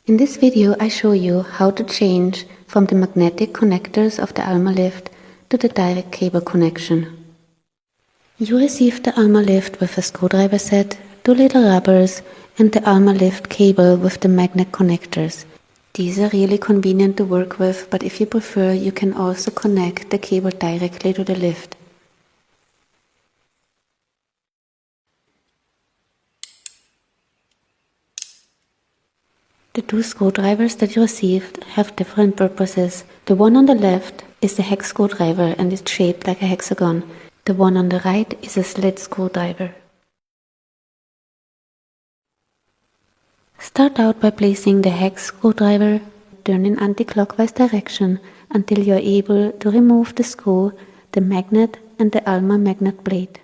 In this video I show you how to change from the magnetic connectors of the ANMA LIFT to the direct cable connection. You receive the ANMA LIFT with a screwdriver set, 2 little rubbers and the ANMA LIFT cable with the magnet connectors. These are really convenient to work with, but if you prefer you can also connect the cable directly to the lift. The 2 screwdrivers that you received have different purposes. The one on the left is the hex screwdriver and it's shaped like a hexagon. The one on the right is a slit screwdriver. Start out by placing the hex screwdriver, turn in anti-clockwise direction until you are able to remove the screw, the magnet and the ANMA magnet plate.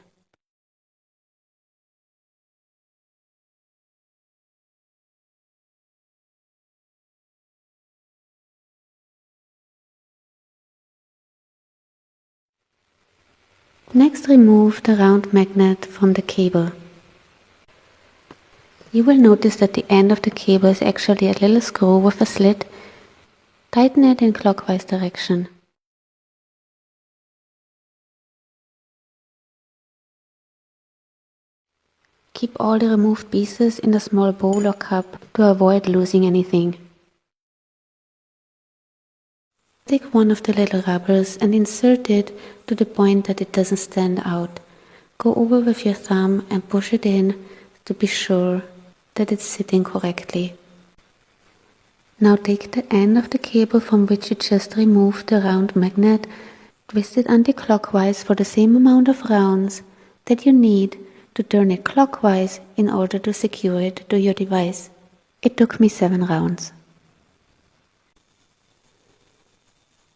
Next, remove the round magnet from the cable. You will notice that the end of the cable is actually a little screw with a slit. Tighten it in clockwise direction. Keep all the removed pieces in a small bowl or cup to avoid losing anything. Take one of the little rubbers and insert it to the point that it doesn't stand out. Go over with your thumb and push it in to be sure that it's sitting correctly. Now take the end of the cable from which you just removed the round magnet, twist it anti-clockwise for the same amount of rounds that you need to turn it clockwise in order to secure it to your device. It took me 7 rounds.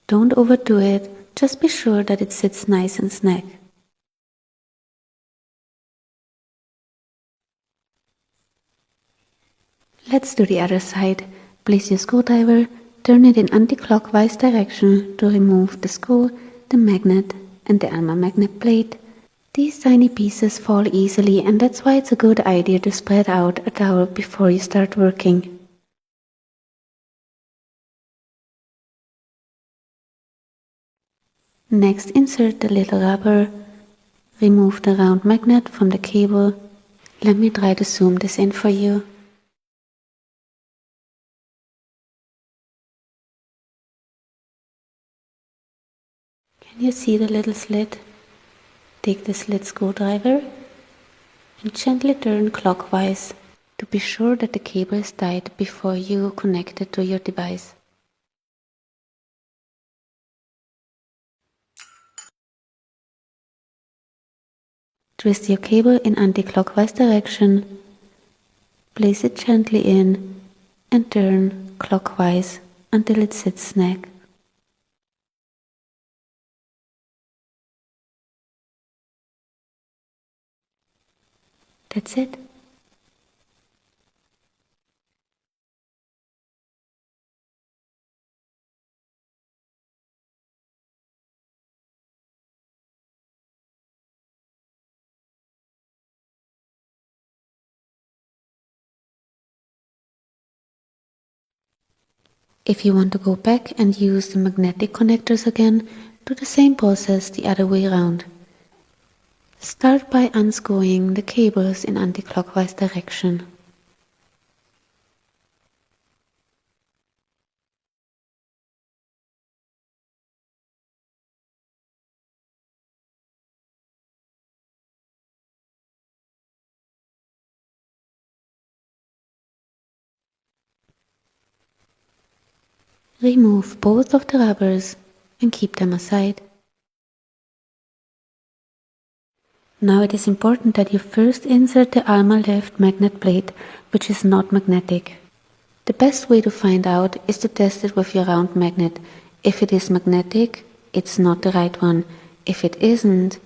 Don't overdo it, just be sure that it sits nice and snug. Let's do the other side. Place your screwdriver, turn it in anti-clockwise direction to remove the screw, the magnet and the ANMA magnet plate. These tiny pieces fall easily and that's why it's a good idea to spread out a towel before you start working. Next, insert the little rubber, remove the round magnet from the cable. Let me try to zoom this in for you. Can you see the little slit? Take the slit screwdriver and gently turn clockwise to be sure that the cable is tight before you connect it to your device. Twist your cable in anti-clockwise direction, place it gently in and turn clockwise until it sits snug. That's it. If you want to go back and use the magnetic connectors again, do the same process the other way around. Start by unscrewing the cables in anti-clockwise direction. Remove both of the rubbers and keep them aside. Now it is important that you first insert the ANMA LIFT magnet plate, which is not magnetic. The best way to find out is to test it with your round magnet. If it is magnetic, it's not the right one. If it isn't,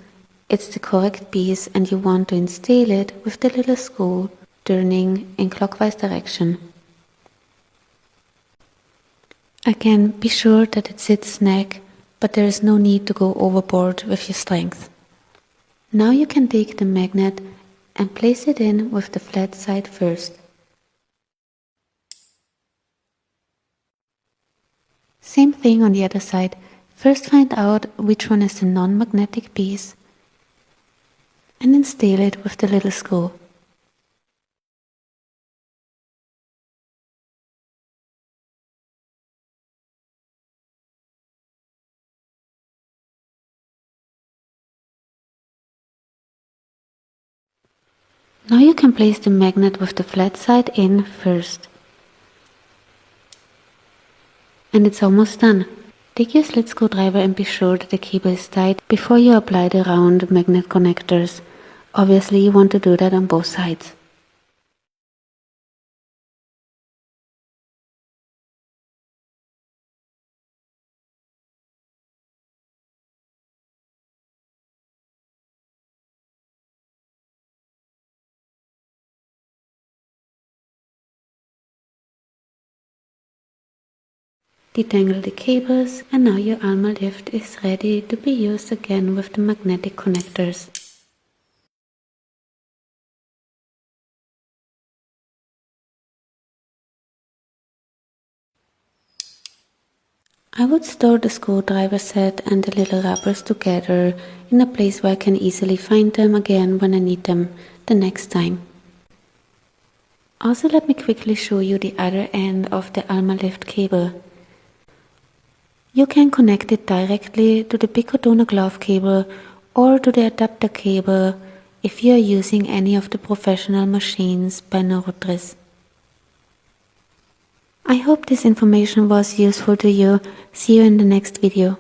it's the correct piece and you want to install it with the little screw turning in clockwise direction. Again, be sure that it sits snug, but there is no need to go overboard with your strength. Now you can take the magnet and place it in with the flat side first. Same thing on the other side. First find out which one is the non-magnetic piece and install it with the little screw. Now you can place the magnet with the flat side in first. And it's almost done. Take your slit screwdriver and be sure that the cable is tight before you apply the round magnet connectors. Obviously you want to do that on both sides. Detangle the cables, and now your ANMA lift is ready to be used again with the magnetic connectors. I would store the screwdriver set and the little rubbers together in a place where I can easily find them again when I need them the next time. Also, let me quickly show you the other end of the ANMA lift cable. You can connect it directly to the Pico glove cable or to the adapter cable if you are using any of the professional machines by Neurotris. I hope this information was useful to you. See you in the next video.